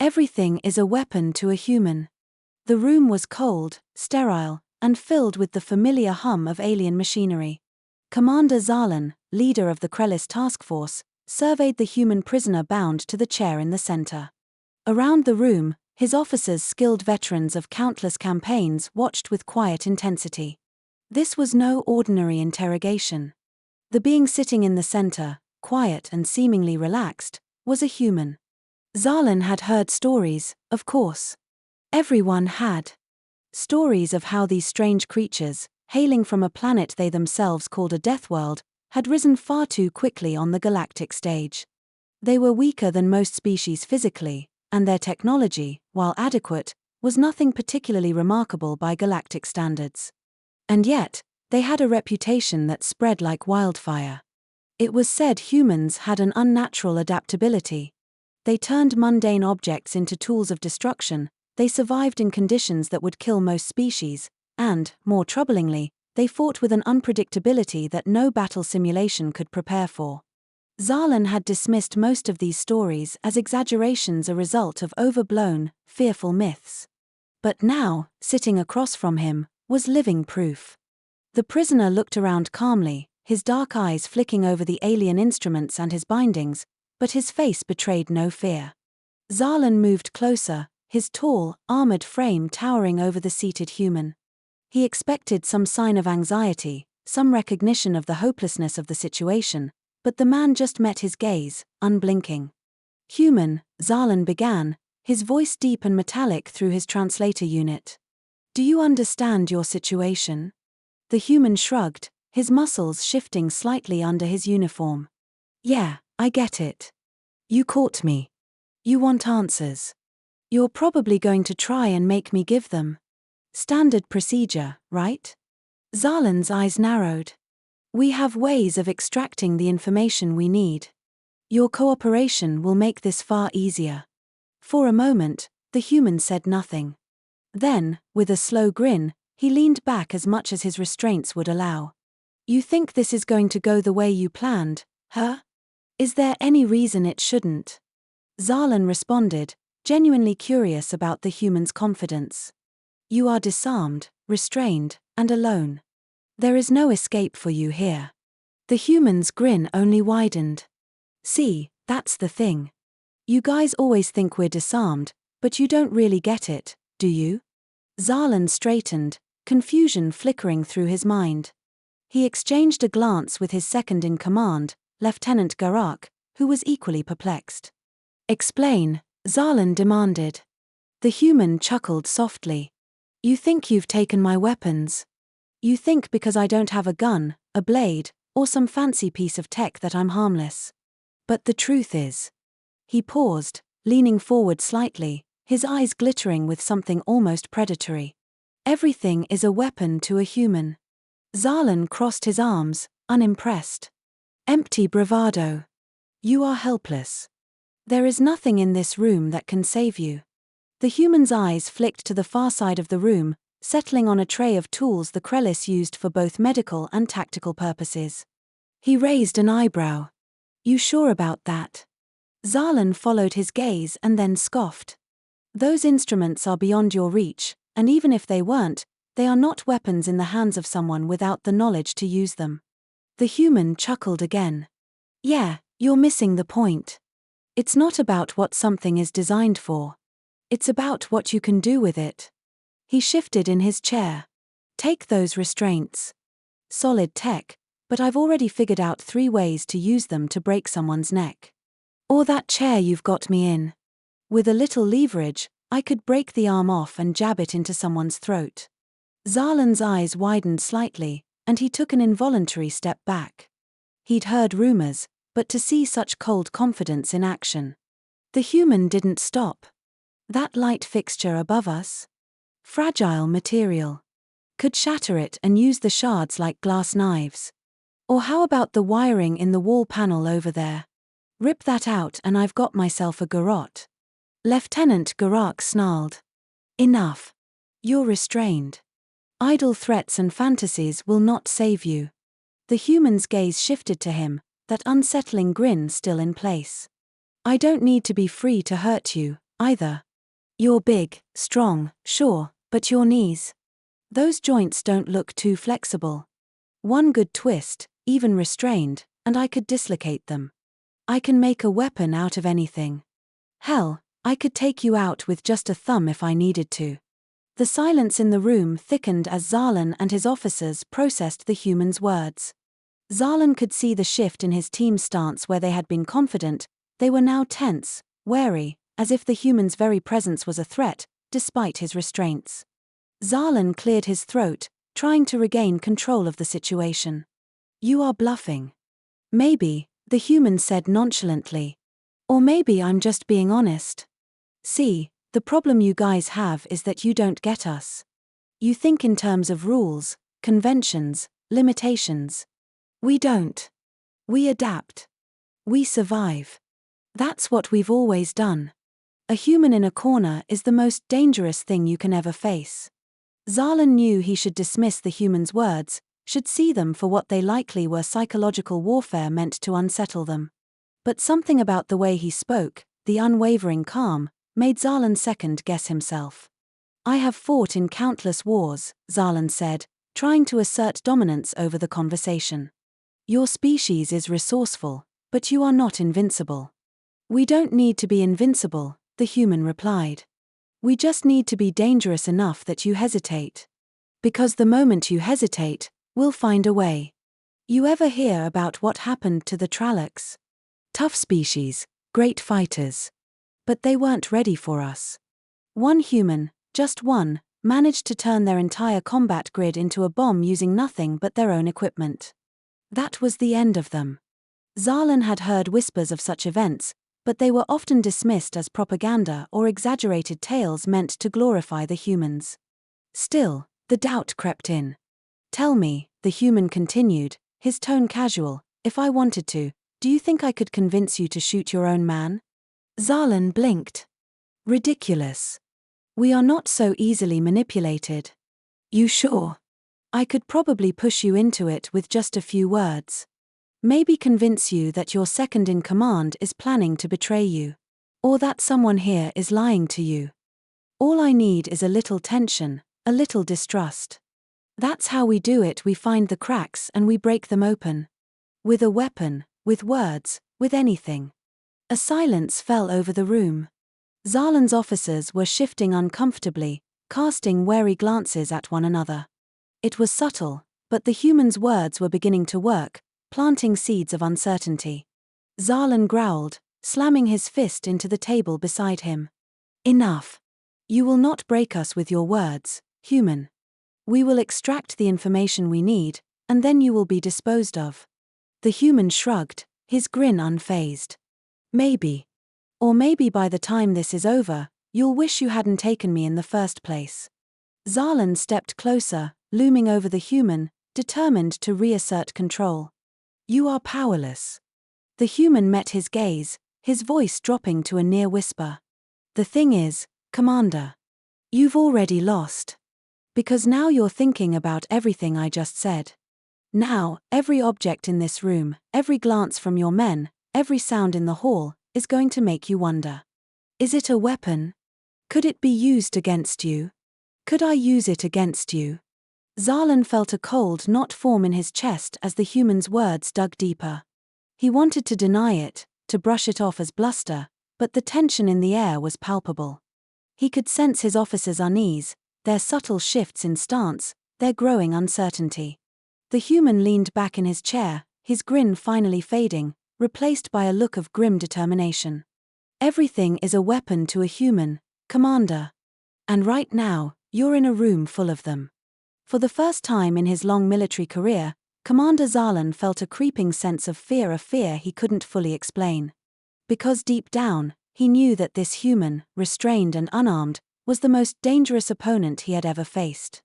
Everything is a weapon to a human. The room was cold, sterile, and filled with the familiar hum of alien machinery. Commander Zalan, leader of the Krellis task force, surveyed the human prisoner bound to the chair in the center. Around the room, his officers, skilled veterans of countless campaigns, watched with quiet intensity. This was no ordinary interrogation. The being sitting in the center, quiet and seemingly relaxed, was a human. Zalan had heard stories, of course. Everyone had. Stories of how these strange creatures, hailing from a planet they themselves called a death world, had risen far too quickly on the galactic stage. They were weaker than most species physically, and their technology, while adequate, was nothing particularly remarkable by galactic standards. And yet, they had a reputation that spread like wildfire. It was said humans had an unnatural adaptability. They turned mundane objects into tools of destruction, they survived in conditions that would kill most species, and, more troublingly, they fought with an unpredictability that no battle simulation could prepare for. Zalan had dismissed most of these stories as exaggerations, a result of overblown, fearful myths. But now, sitting across from him, was living proof. The prisoner looked around calmly, his dark eyes flicking over the alien instruments and his bindings, but his face betrayed no fear. Zalan moved closer, his tall, armored frame towering over the seated human. He expected some sign of anxiety, some recognition of the hopelessness of the situation, but the man just met his gaze, unblinking. "Human," Zalan began, his voice deep and metallic through his translator unit. "Do you understand your situation?" The human shrugged, his muscles shifting slightly under his uniform. "Yeah, I get it. You caught me. You want answers. You're probably going to try and make me give them. Standard procedure, right?" Zalan's eyes narrowed. "We have ways of extracting the information we need. Your cooperation will make this far easier." For a moment, the human said nothing. Then, with a slow grin, he leaned back as much as his restraints would allow. "You think this is going to go the way you planned, huh? Is there any reason it shouldn't?" Zalan responded, genuinely curious about the human's confidence. "You are disarmed, restrained, and alone. There is no escape for you here." The human's grin only widened. "See, that's the thing. You guys always think we're disarmed, but you don't really get it, do you?" Zalan straightened, confusion flickering through his mind. He exchanged a glance with his second-in-command, Lieutenant Garak, who was equally perplexed. "Explain," Zalan demanded. The human chuckled softly. "You think you've taken my weapons. You think because I don't have a gun, a blade, or some fancy piece of tech that I'm harmless. But the truth is..." He paused, leaning forward slightly, his eyes glittering with something almost predatory. "Everything is a weapon to a human." Zalan crossed his arms, unimpressed. "Empty bravado. You are helpless. There is nothing in this room that can save you." The human's eyes flicked to the far side of the room, settling on a tray of tools the Krellis used for both medical and tactical purposes. He raised an eyebrow. "You sure about that?" Zalan followed his gaze and then scoffed. "Those instruments are beyond your reach, and even if they weren't, they are not weapons in the hands of someone without the knowledge to use them." The human chuckled again. "Yeah, you're missing the point. It's not about what something is designed for. It's about what you can do with it." He shifted in his chair. "Take those restraints. Solid tech, but I've already figured out 3 ways to use them to break someone's neck. Or that chair you've got me in. With a little leverage, I could break the arm off and jab it into someone's throat." Zalan's eyes widened slightly, and he took an involuntary step back. He'd heard rumors, but to see such cold confidence in action. The human didn't stop. "That light fixture above us? Fragile material. Could shatter it and use the shards like glass knives. Or how about the wiring in the wall panel over there? Rip that out and I've got myself a garrote." Lieutenant Garak snarled. "Enough. You're restrained. Idle threats and fantasies will not save you." The human's gaze shifted to him, that unsettling grin still in place. "I don't need to be free to hurt you, Either. You're big, strong, sure, but your knees. Those joints don't look too flexible. One good twist, even restrained, and I could dislocate them. I can make a weapon out of anything. Hell, I could take you out with just a thumb if I needed to. The silence in the room thickened as Zalan and his officers processed the human's words. Zalan could see the shift in his team's stance. Where they had been confident, they were now tense, wary, as if the human's very presence was a threat, despite his restraints. Zalan cleared his throat, trying to regain control of the situation. You are bluffing. Maybe, the human said nonchalantly. Or maybe I'm just being honest. See, the problem you guys have is that you don't get us. You think in terms of rules, conventions, limitations. We don't. We adapt. We survive. That's what we've always done. A human in a corner is the most dangerous thing you can ever face. Zalan knew he should dismiss the human's words, should see them for what they likely were: psychological warfare meant to unsettle them. But something about the way he spoke, the unwavering calm, made Zalan second-guess himself. I have fought in countless wars, Zalan said, trying to assert dominance over the conversation. Your species is resourceful, but you are not invincible. We don't need to be invincible, the human replied. We just need to be dangerous enough that you hesitate. Because the moment you hesitate, we'll find a way. You ever hear about what happened to the Trallocs? Tough species, great fighters. But they weren't ready for us. One human, just one, managed to turn their entire combat grid into a bomb using nothing but their own equipment. That was the end of them. Zalan had heard whispers of such events, but they were often dismissed as propaganda or exaggerated tales meant to glorify the humans. Still, the doubt crept in. Tell me, the human continued, his tone casual, if I wanted to, do you think I could convince you to shoot your own man? Zalan blinked. Ridiculous. We are not so easily manipulated. You sure? I could probably push you into it with just a few words. Maybe convince you that your second in command is planning to betray you. Or that someone here is lying to you. All I need is a little tension, a little distrust. That's how we do it. We find the cracks and we break them open. With a weapon, with words, with anything. A silence fell over the room. Zalan's officers were shifting uncomfortably, casting wary glances at one another. It was subtle, but the human's words were beginning to work, planting seeds of uncertainty. Zalan growled, slamming his fist into the table beside him. Enough. You will not break us with your words, human. We will extract the information we need, and then you will be disposed of. The human shrugged, his grin unfazed. Maybe. Or maybe by the time this is over, you'll wish you hadn't taken me in the first place. Zalan stepped closer, looming over the human, determined to reassert control. You are powerless. The human met his gaze, his voice dropping to a near whisper. The thing is, Commander. You've already lost. Because now you're thinking about everything I just said. Now, every object in this room, every glance from your men, every sound in the hall, is going to make you wonder. Is it a weapon? Could it be used against you? Could I use it against you? Zalan felt a cold knot form in his chest as the human's words dug deeper. He wanted to deny it, to brush it off as bluster, but the tension in the air was palpable. He could sense his officers' unease, their subtle shifts in stance, their growing uncertainty. The human leaned back in his chair, his grin finally fading, replaced by a look of grim determination. Everything is a weapon to a human, Commander. And right now, you're in a room full of them. For the first time in his long military career, Commander Zalan felt a creeping sense of fear he couldn't fully explain. Because deep down, he knew that this human, restrained and unarmed, was the most dangerous opponent he had ever faced.